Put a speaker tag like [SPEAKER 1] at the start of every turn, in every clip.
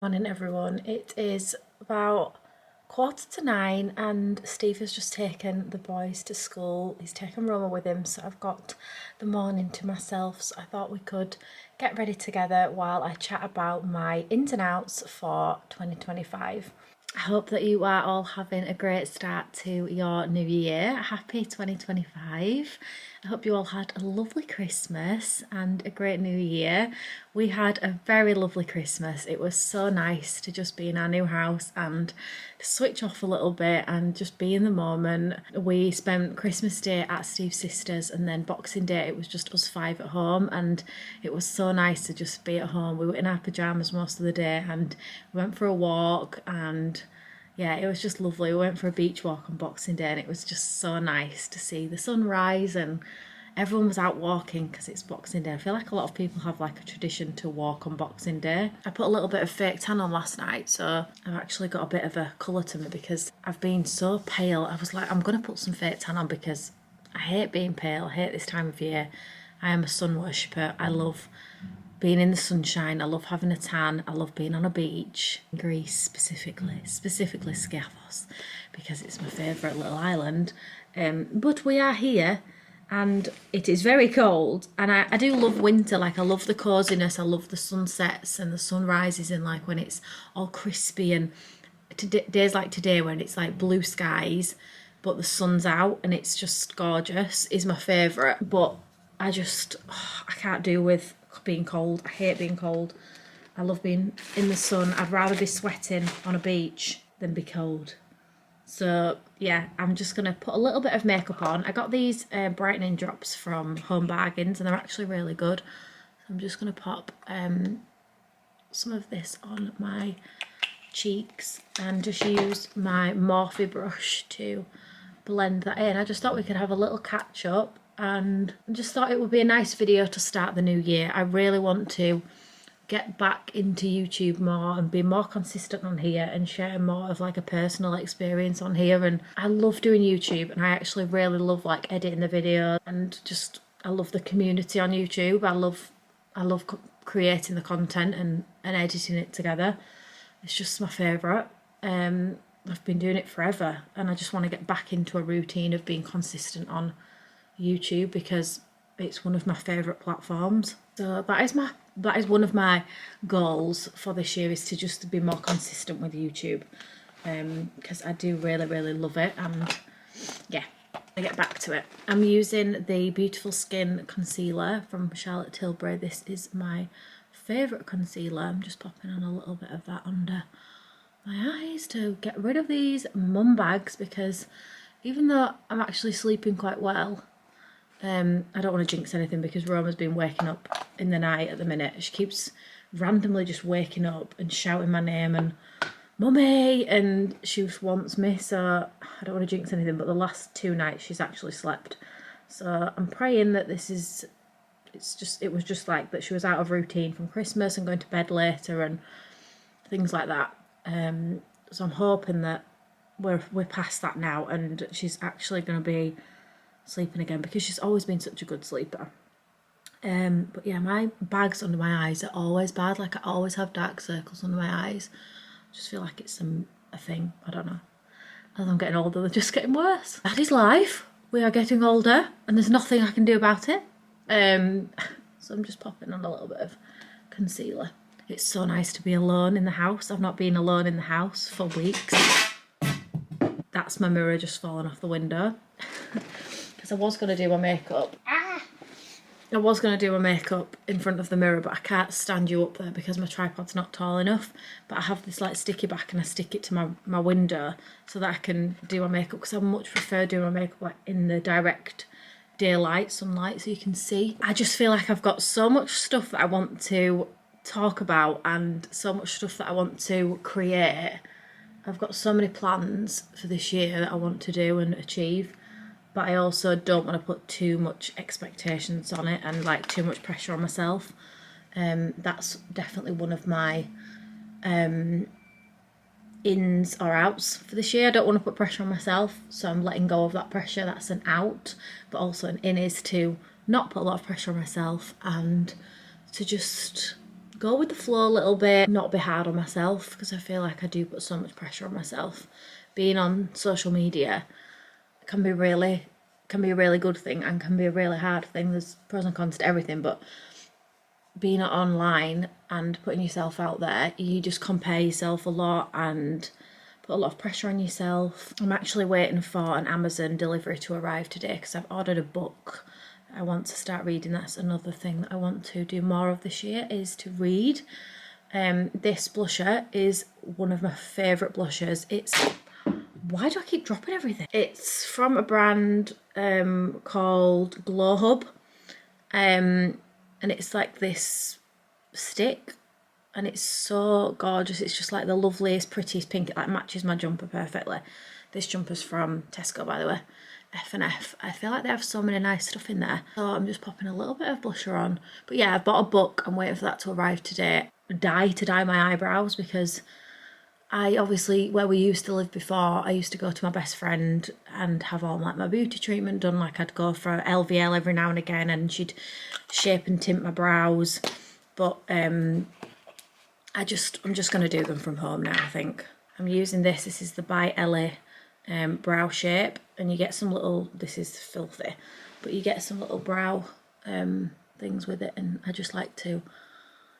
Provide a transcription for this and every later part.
[SPEAKER 1] Morning everyone. It is about 8:45 and Steve has just taken the boys to school. He's taken Roma with him, so I've got the morning to myself. So I thought we could get ready together while I chat about my ins and outs for 2025. I hope that you are all having a great start to your new year. Happy 2025. I hope you all had a lovely Christmas and a great new year. We had a very lovely Christmas. It was so nice to just be in our new house and switch off a little bit and just be in the moment. We spent Christmas Day at Steve's sister's, and then Boxing Day it was just us five at home, and it was so nice to just be at home. We were in our pyjamas most of the day and we went for a walk, and yeah, it was just lovely. We went for a beach walk on Boxing Day and it was just so nice to see the sunrise, and everyone was out walking because it's Boxing Day. I feel like a lot of people have like a tradition to walk on Boxing Day. I put a little bit of fake tan on last night, so I've actually got a bit of a colour to me because I've been so pale. I was like, I'm going to put some fake tan on because I hate being pale. I hate this time of year. I am a sun worshipper. I love being in the sunshine. I love having a tan. I love being on a beach in Greece, specifically Skiathos, because it's my favourite little island. But we are here and it is very cold, and I do love winter. Like, I love the coziness, I love the sunsets and the sunrises, and like when it's all crispy, and days like today when it's like blue skies but the sun's out and it's just gorgeous is my favourite. But I can't do with being cold. I hate being cold. I love being in the sun. I'd rather be sweating on a beach than be cold. So yeah, I'm just going to put a little bit of makeup on. I got these brightening drops from Home Bargains and they're actually really good. So I'm just going to pop some of this on my cheeks and just use my Morphe brush to blend that in. I just thought we could have a little catch up, and I just thought it would be a nice video to start the new year. I really want to get back into YouTube more and be more consistent on here and share more of like a personal experience on here. And I love doing YouTube, and I actually really love like editing the video, and just I love the community on YouTube. I love creating the content and editing it together. It's just my favourite. I've been doing it forever, and I just want to get back into a routine of being consistent on YouTube because it's one of my favourite platforms. So that is one of my goals for this year, is to just be more consistent with YouTube, because I do really love it. And yeah, I get back to it. I'm using the Beautiful Skin concealer from Charlotte Tilbury. This is my favourite concealer. I'm just popping on a little bit of that under my eyes to get rid of these mum bags, because even though I'm actually sleeping quite well, I don't want to jinx anything because Roma's been waking up in the night at the minute. She keeps randomly just waking up and shouting my name and mummy, and she just wants me, so I don't want to jinx anything, but the last 2 nights she's actually slept. So I'm praying that it was just like that she was out of routine from Christmas and going to bed later and things like that. So I'm hoping that we're past that now and she's actually going to be sleeping again, because she's always been such a good sleeper. But yeah, my bags under my eyes are always bad. Like, I always have dark circles under my eyes. I just feel like it's a thing. I don't know. As I'm getting older, they're just getting worse. That is life. We are getting older and there's nothing I can do about it. So I'm just popping on a little bit of concealer. It's so nice to be alone in the house. I've not been alone in the house for weeks. That's my mirror just falling off the window. Because I was going to do my makeup. I was going to do my makeup in front of the mirror, but I can't stand you up there because my tripod's not tall enough. But I have this like sticky back and I stick it to my window so that I can do my makeup, because I much prefer doing my makeup like in the direct daylight, sunlight, so you can see. I just feel like I've got so much stuff that I want to talk about and so much stuff that I want to create. I've got so many plans for this year that I want to do and achieve, but I also don't want to put too much expectations on it and like too much pressure on myself. That's definitely one of my ins or outs for this year. I don't want to put pressure on myself, so I'm letting go of that pressure. That's an out. But also an in is to not put a lot of pressure on myself and to just go with the flow a little bit, not be hard on myself, because I feel like I do put so much pressure on myself. Being on social media can be a really good thing and can be a really hard thing. There's pros and cons to everything, but being online and putting yourself out there, you just compare yourself a lot and put a lot of pressure on yourself. I'm actually waiting for an Amazon delivery to arrive today because I've ordered a book. I want to start reading. That's another thing that I want to do more of this year, is to read. This blusher is one of my favourite blushers. Why do I keep dropping everything? It's from a brand called Glow Hub. And it's like this stick, and it's so gorgeous. It's just like the loveliest, prettiest pink. It like matches my jumper perfectly. This jumper's from Tesco, by the way. F&F. I feel like they have so many nice stuff in there. So I'm just popping a little bit of blusher on. But yeah, I've bought a book. I'm waiting for that to arrive today. To dye my eyebrows, because I obviously, where we used to live before, I used to go to my best friend and have all like my beauty treatment done. Like I'd go for LVL every now and again, and she'd shape and tint my brows. But I'm just going to do them from home now, I think. I'm using this. This is the By Ellie brow shape, and you get some little, this is filthy, but you get some little brow things with it, and I just like to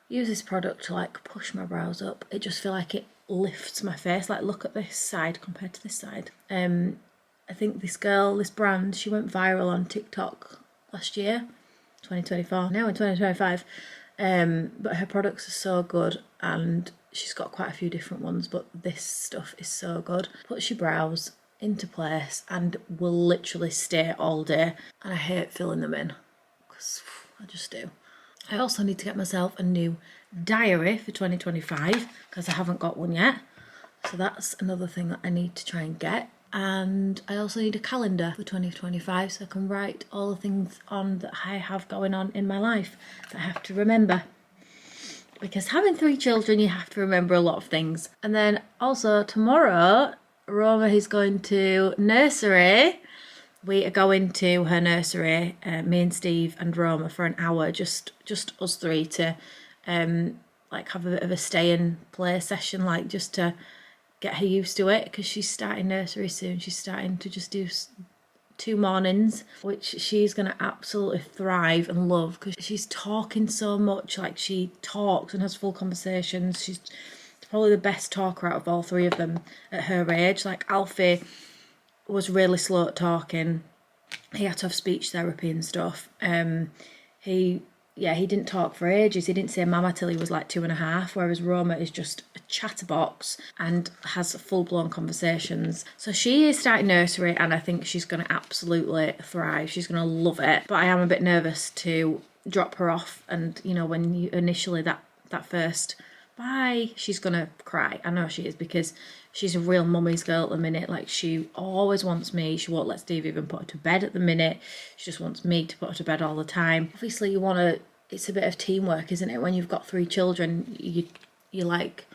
[SPEAKER 1] use this product to like push my brows up. It just feel like it lifts my face. Like look at this side compared to this side. I think this brand, she went viral on TikTok last year, 2024, now in 2025. But her products are so good, and she's got quite a few different ones, but this stuff is so good. Puts your brows into place and will literally stay all day, and I hate filling them in because I just do. I also need to get myself a new diary for 2025 because I haven't got one yet, so that's another thing that I need to try and get. And I also need a calendar for 2025 so I can write all the things on that I have going on in my life that I have to remember. Because having 3 children, you have to remember a lot of things. And then also tomorrow, Roma is going to nursery. We are going to her nursery, me and Steve and Roma, for an hour, just us 3 to like have a bit of a stay and play session, like just to get her used to it, because she's starting nursery soon. She's starting to just do 2 mornings, which she's going to absolutely thrive and love, because she's talking so much. Like she talks and has full conversations. She's probably the best talker out of all 3 of them at her age. Like Alfie was really slow at talking. He had to have speech therapy and stuff. He didn't talk for ages. He didn't say mama till he was like 2.5, whereas Roma is just a chatterbox and has full-blown conversations. So she is starting nursery, and I think she's going to absolutely thrive. She's going to love it. But I am a bit nervous to drop her off, and you know, when you initially that first bye, she's going to cry. I know she is, because she's a real mummy's girl at the minute. Like she always wants me. She won't let Steve even put her to bed at the minute. She just wants me to put her to bed all the time. Obviously you want to, it's a bit of teamwork, isn't it? When you've got 3 children, you like,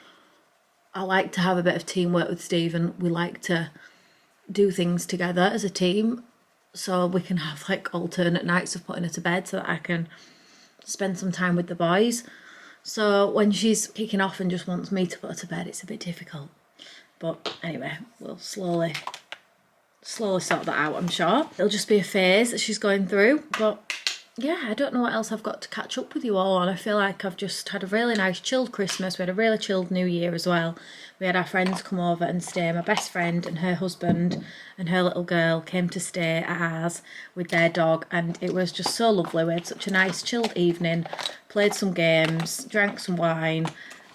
[SPEAKER 1] I like to have a bit of teamwork with Steve, and we like to do things together as a team, so we can have like alternate nights of putting her to bed so that I can spend some time with the boys. So when she's kicking off and just wants me to put her to bed, it's a bit difficult. But anyway, we'll slowly sort that out, I'm sure. It'll just be a phase that she's going through. But yeah, I don't know what else I've got to catch up with you all on. I feel like I've just had a really nice chilled Christmas. We had a really chilled New Year as well. We had our friends come over and stay. My best friend and her husband and her little girl came to stay at ours with their dog, and it was just so lovely. We had such a nice chilled evening, played some games, drank some wine,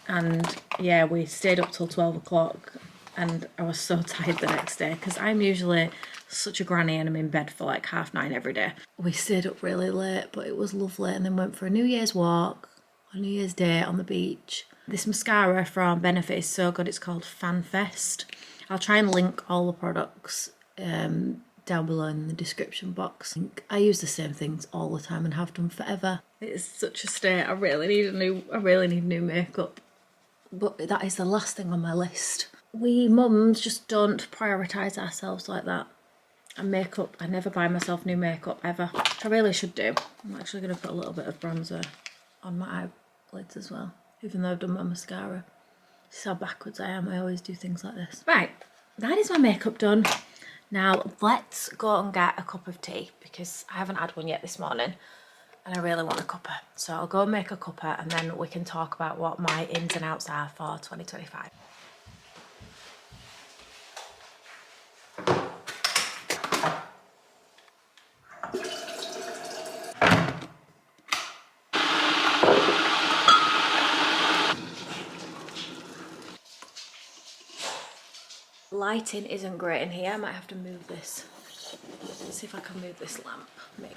[SPEAKER 1] and yeah, we stayed up till 12 o'clock, and I was so tired the next day because I'm usually such a granny and I'm in bed for like 9:30 every day. We stayed up really late, but it was lovely, and then went for a New Year's walk on New Year's Day on the beach. This mascara from Benefit is so good. It's called FanFest. I'll try and link all the products down below in the description box. I use the same things all the time and have done forever. It's such a state. I really need new makeup, but that is the last thing on my list. We mums just don't prioritise ourselves like that. And makeup, I never buy myself new makeup ever. I really should do. I'm actually going to put a little bit of bronzer on my lids as well, even though I've done my mascara. This is how backwards I am. I always do things like this. Right, that is my makeup done. Now let's go and get a cup of tea because I haven't had one yet this morning and I really want a cuppa. So I'll go and make a cuppa and then we can talk about what my ins and outs are for 2025. Lighting isn't great in here. I might have to move this. Let's see if I can move this lamp. Maybe.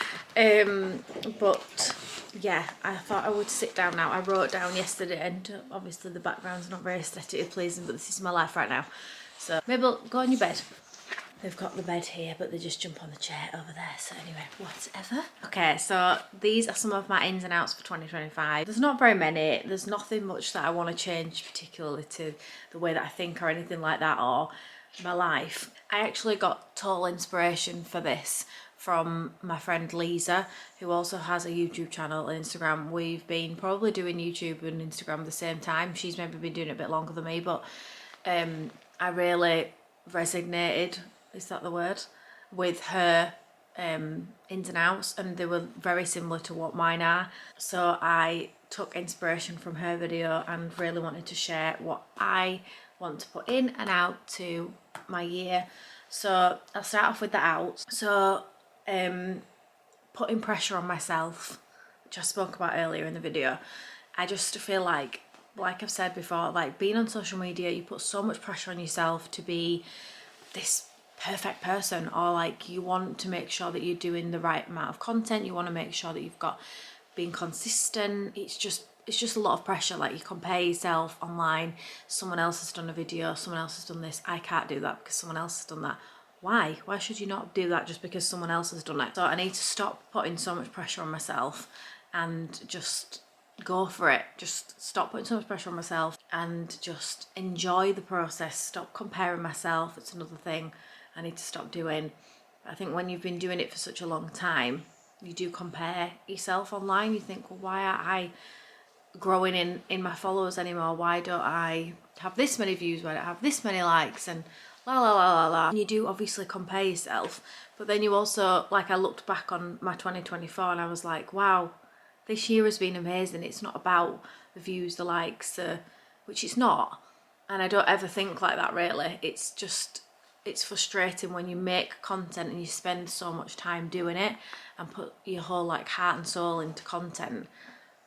[SPEAKER 1] But yeah, I thought I would sit down now. I wrote down yesterday, and obviously the background's not very aesthetically pleasing, but this is my life right now. So maybe go on your bed. They've got the bed here, but they just jump on the chair over there. So anyway, whatever. Okay, so these are some of my ins and outs for 2025. There's not very many. There's nothing much that I want to change particularly to the way that I think or anything like that or my life. I actually got total inspiration for this from my friend Lisa, who also has a YouTube channel and Instagram. We've been probably doing YouTube and Instagram at the same time. She's maybe been doing it a bit longer than me, but I really resonated, is that the word, with her ins and outs, and they were very similar to what mine are. So I took inspiration from her video and really wanted to share what I want to put in and out to my year. So I'll start off with the outs. So putting pressure on myself, which I spoke about earlier in the video. I just feel like I've said before, like being on social media, you put so much pressure on yourself to be this perfect person, or like you want to make sure that you're doing the right amount of content. You want to make sure that you've got being consistent. It's just a lot of pressure. Like you compare yourself online. Someone else has done a video, someone else has done this. I can't do that because someone else has done that. Why should you not do that just because someone else has done it? So I need to stop putting so much pressure on myself and just go for it. Just stop putting so much pressure on myself and just enjoy the process. Stop comparing myself. It's another thing I need to stop doing. I think when you've been doing it for such a long time, you do compare yourself online. You think, well, why aren't I growing in my followers anymore? Why don't I have this many views? Why don't I have this many likes? And la la la la la. And you do obviously compare yourself, but then you also, like, I looked back on my 2024 and I was like, wow, this year has been amazing. It's not about the views, the likes, which it's not. And I don't ever think like that really. It's frustrating when you make content and you spend so much time doing it and put your whole like heart and soul into content,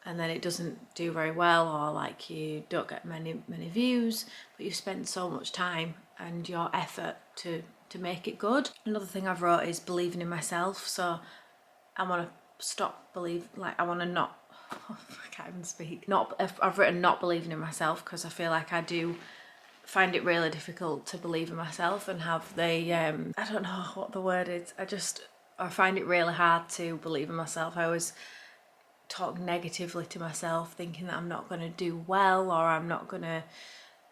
[SPEAKER 1] and then it doesn't do very well, or like you don't get many views, but you've spent so much time and your effort to make it good. Another thing I've wrote is believing in myself. So I want to stop I want to not I can't even speak. I've written not believing in myself because I feel like I do find it really difficult to believe in myself and have the I don't know what the word is. I find it really hard to believe in myself. I always talk negatively to myself, thinking that I'm not going to do well, or I'm not going to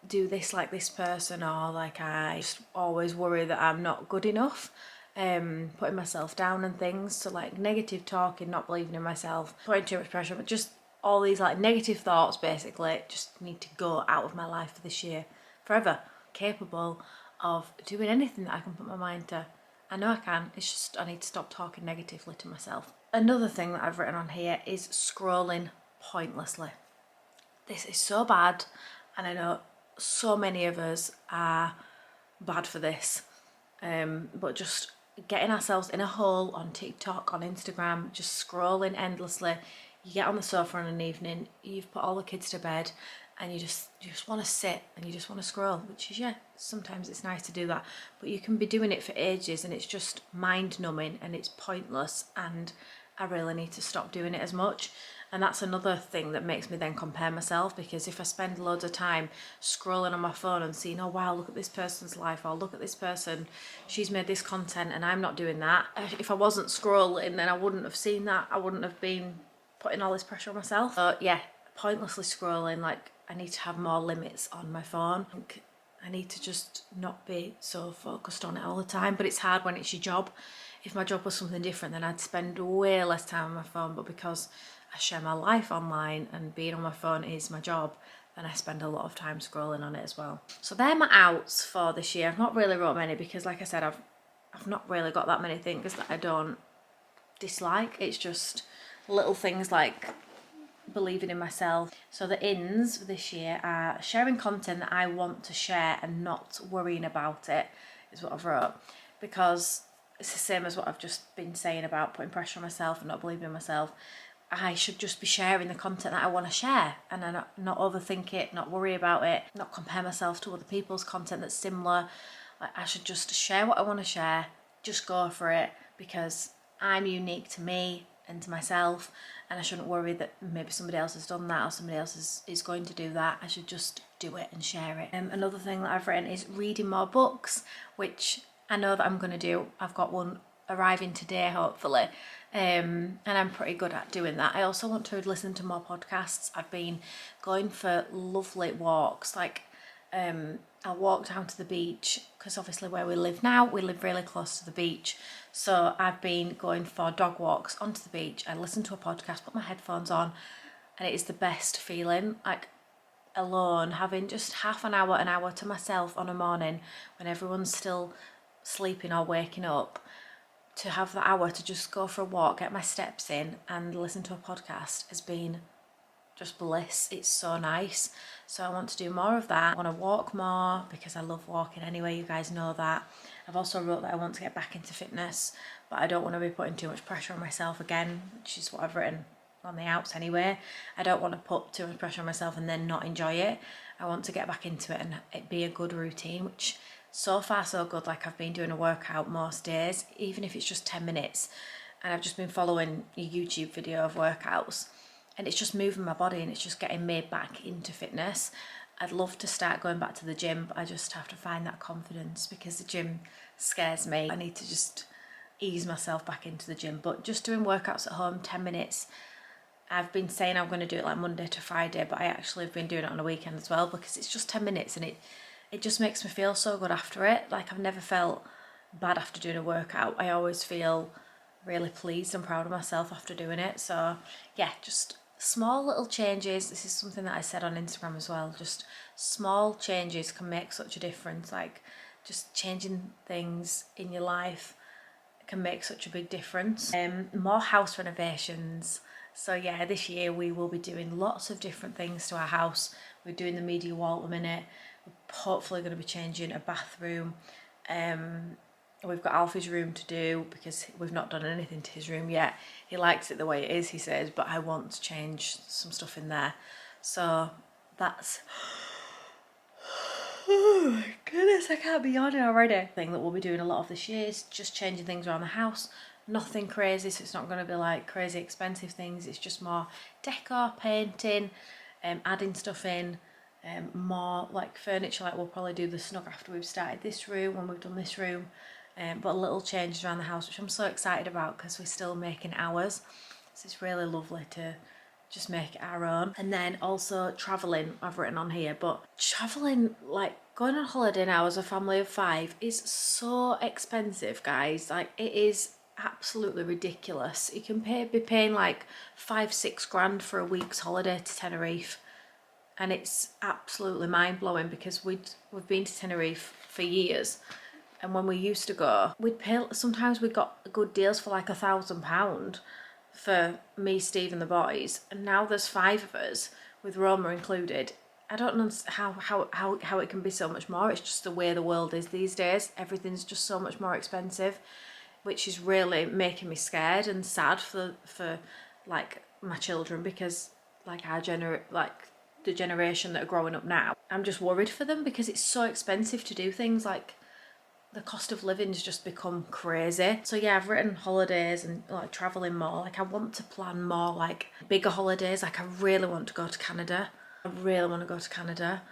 [SPEAKER 1] do this like this person, or like I just always worry that I'm not good enough, putting myself down and things. So like negative talking, not believing in myself, putting too much pressure, but just all these like negative thoughts basically just need to go out of my life for this year, forever. Capable of doing anything that I can put my mind to. I know I can, it's just I need to stop talking negatively to myself. Another thing that I've written on here is scrolling pointlessly. This is so bad, and I know so many of us are bad for this, but just getting ourselves in a hole on TikTok, on Instagram, just scrolling endlessly. You get on the sofa in an evening, you've put all the kids to bed, and you just want to sit and you just want to scroll, which is, yeah, sometimes it's nice to do that, but you can be doing it for ages and it's just mind numbing and it's pointless, and I really need to stop doing it as much. And that's another thing that makes me then compare myself, because if I spend loads of time scrolling on my phone and seeing, oh wow, look at this person's life, or look at this person, she's made this content and I'm not doing that. If I wasn't scrolling, then I wouldn't have seen that. I wouldn't have been putting all this pressure on myself. So yeah, pointlessly scrolling, like I need to have more limits on my phone. I need to just not be so focused on it all the time, but it's hard when it's your job. If my job was something different, then I'd spend way less time on my phone, but because I share my life online and being on my phone is my job, then I spend a lot of time scrolling on it as well. So they're my outs for this year. I've not really wrote many because, like I said, I've not really got that many things that I don't dislike. It's just little things like believing in myself. So the ins this year are sharing content that I want to share and not worrying about it, is what I've wrote, because it's the same as what I've just been saying about putting pressure on myself and not believing in myself. I should just be sharing the content that I want to share and I not overthink it, not worry about it, not compare myself to other people's content that's similar. Like, I should just share what I want to share, just go for it, because I'm unique to me and to myself, and I shouldn't worry that maybe somebody else has done that or somebody else is going to do that. I should just do it and share it. Another thing that I've written is reading more books, which I know that I'm going to do. I've got one arriving today, hopefully, and I'm pretty good at doing that. I also want to listen to more podcasts. I've been going for lovely walks, like I'll walk down to the beach, because obviously where we live now, we live really close to the beach. So I've been going for dog walks onto the beach. I listen to a podcast, put my headphones on, and it is the best feeling, like alone, having just half an hour to myself on a morning when everyone's still sleeping or waking up, to have the hour to just go for a walk, get my steps in and listen to a podcast has been just bliss. It's so nice. So I want to do more of that. I want to walk more because I love walking anyway, you guys know that. I've also wrote that I want to get back into fitness, but I don't want to be putting too much pressure on myself again, which is what I've written on the outs anyway. I don't want to put too much pressure on myself and then not enjoy it. I want to get back into it and it be a good routine, which so far so good. Like, I've been doing a workout most days, even if it's just 10 minutes, and I've just been following a YouTube video of workouts, and it's just moving my body and it's just getting me back into fitness. I'd love to start going back to the gym, but I just have to find that confidence because the gym scares me. I need to just ease myself back into the gym. But just doing workouts at home, 10 minutes. I've been saying I'm going to do it like Monday to Friday, but I actually have been doing it on a weekend as well, because it's just 10 minutes and it just makes me feel so good after it. Like, I've never felt bad after doing a workout. I always feel really pleased and proud of myself after doing it. So yeah, just small little changes. This is something that I said on Instagram as well. Just small changes can make such a difference. Like, just changing things in your life can make such a big difference. More house renovations. So yeah, this year we will be doing lots of different things to our house. We're doing the media wall at the minute. We're hopefully going to be changing a bathroom. We've got Alfie's room to do because we've not done anything to his room yet. He likes it the way it is, he says, but I want to change some stuff in there. So that's... Oh my goodness, I can't be yawning already. Thing that we'll be doing a lot of this year is just changing things around the house. Nothing crazy, so it's not going to be like crazy expensive things. It's just more decor, painting, adding stuff in, more like furniture. Like, we'll probably do the snug after we've started this room, when we've done this room. But little changes around the house, which I'm so excited about because we're still making ours. So it's really lovely to just make it our own. And then also travelling, I've written on here, but travelling, like going on holiday now as a family of 5 is so expensive, guys. Like, it is absolutely ridiculous. You can be paying like 5-6 grand for a week's holiday to Tenerife, and it's absolutely mind-blowing because we've been to Tenerife for years, and when we used to go, we'd pay, sometimes we got good deals for like £1,000 for me, Steve and the boys, and now there's 5 of us with Roma included. I don't know how it can be so much more. It's just the way the world is these days. Everything's just so much more expensive, which is really making me scared and sad for like my children, because like the generation that are growing up now, I'm just worried for them because it's so expensive to do things. Like, the cost of living's just become crazy. So yeah, I've written holidays and like traveling more. Like, I want to plan more like bigger holidays. Like, I really want to go to Canada. I really want to go to Canada.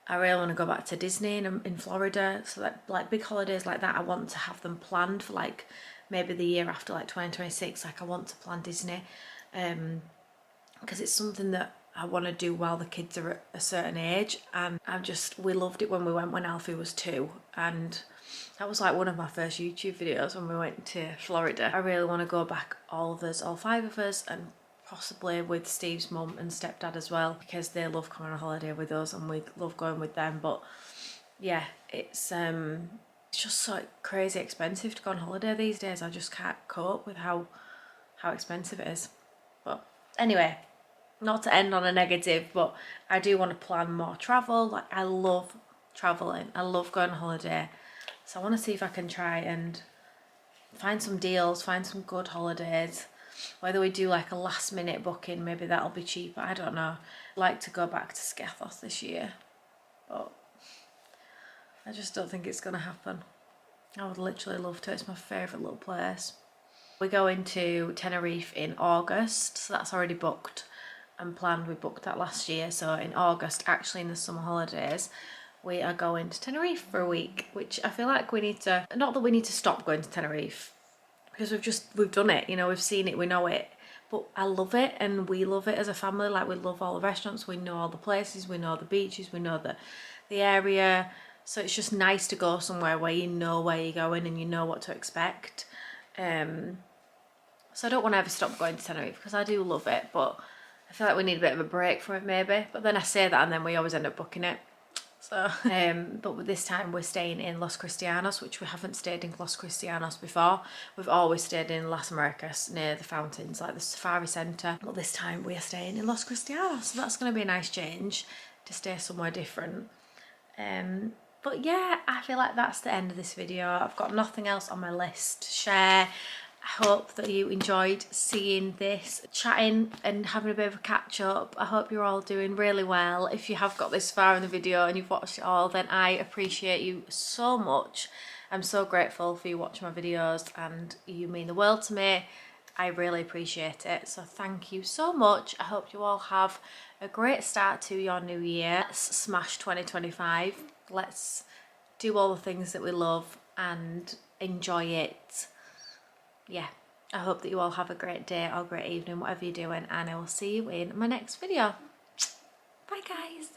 [SPEAKER 1] I really want to go back to Disney in Florida. So that, like, big holidays like that, I want to have them planned for like maybe the year after, like 2026. Like, I want to plan Disney, because it's something that I want to do while the kids are at a certain age. And we loved it when we went when Alfie was 2, and that was like one of my first YouTube videos when we went to Florida. I really want to go back, all of us, all 5 of us, and possibly with Steve's mum and stepdad as well, because they love coming on holiday with us and we love going with them. But yeah, it's just so crazy expensive to go on holiday these days. I just can't cope with how expensive it is. But anyway, not to end on a negative, but I do want to plan more travel. Like, I love traveling, I love going on holiday, so I want to see if I can try and find some deals, find some good holidays. Whether we do like a last minute booking, maybe that'll be cheaper, I don't know. I'd like to go back to Skeathos this year, but I just don't think it's gonna happen. I would literally love to. It's my favourite little place. We're going to Tenerife in August, so that's already booked and planned. We booked that last year, so in August, actually in the summer holidays, we are going to Tenerife for a week, which I feel like we need to, not that we need to stop going to Tenerife, because we've done it, you know, we've seen it, we know it, but I love it and we love it as a family. Like, we love all the restaurants, we know all the places, we know the beaches, we know the area, so it's just nice to go somewhere where you know where you're going and you know what to expect. So I don't want to ever stop going to Tenerife because I do love it, but I feel like we need a bit of a break from it maybe. But then I say that and then we always end up booking it. So, but this time we're staying in Los Cristianos, which we haven't stayed in Los Cristianos before. We've always stayed in Las Americas near the fountains, like the safari centre. But this time we are staying in Los Cristianos, so that's going to be a nice change to stay somewhere different. But yeah, I feel like that's the end of this video. I've got nothing else on my list to share. I hope that you enjoyed seeing this, chatting and having a bit of a catch up. I hope you're all doing really well. If you have got this far in the video and you've watched it all, then I appreciate you so much. I'm so grateful for you watching my videos and you mean the world to me. I really appreciate it. So thank you so much. I hope you all have a great start to your new year. Let's smash 2025. Let's do all the things that we love and enjoy it. Yeah, I hope that you all have a great day or great evening, whatever you're doing, and I will see you in my next video. Bye guys.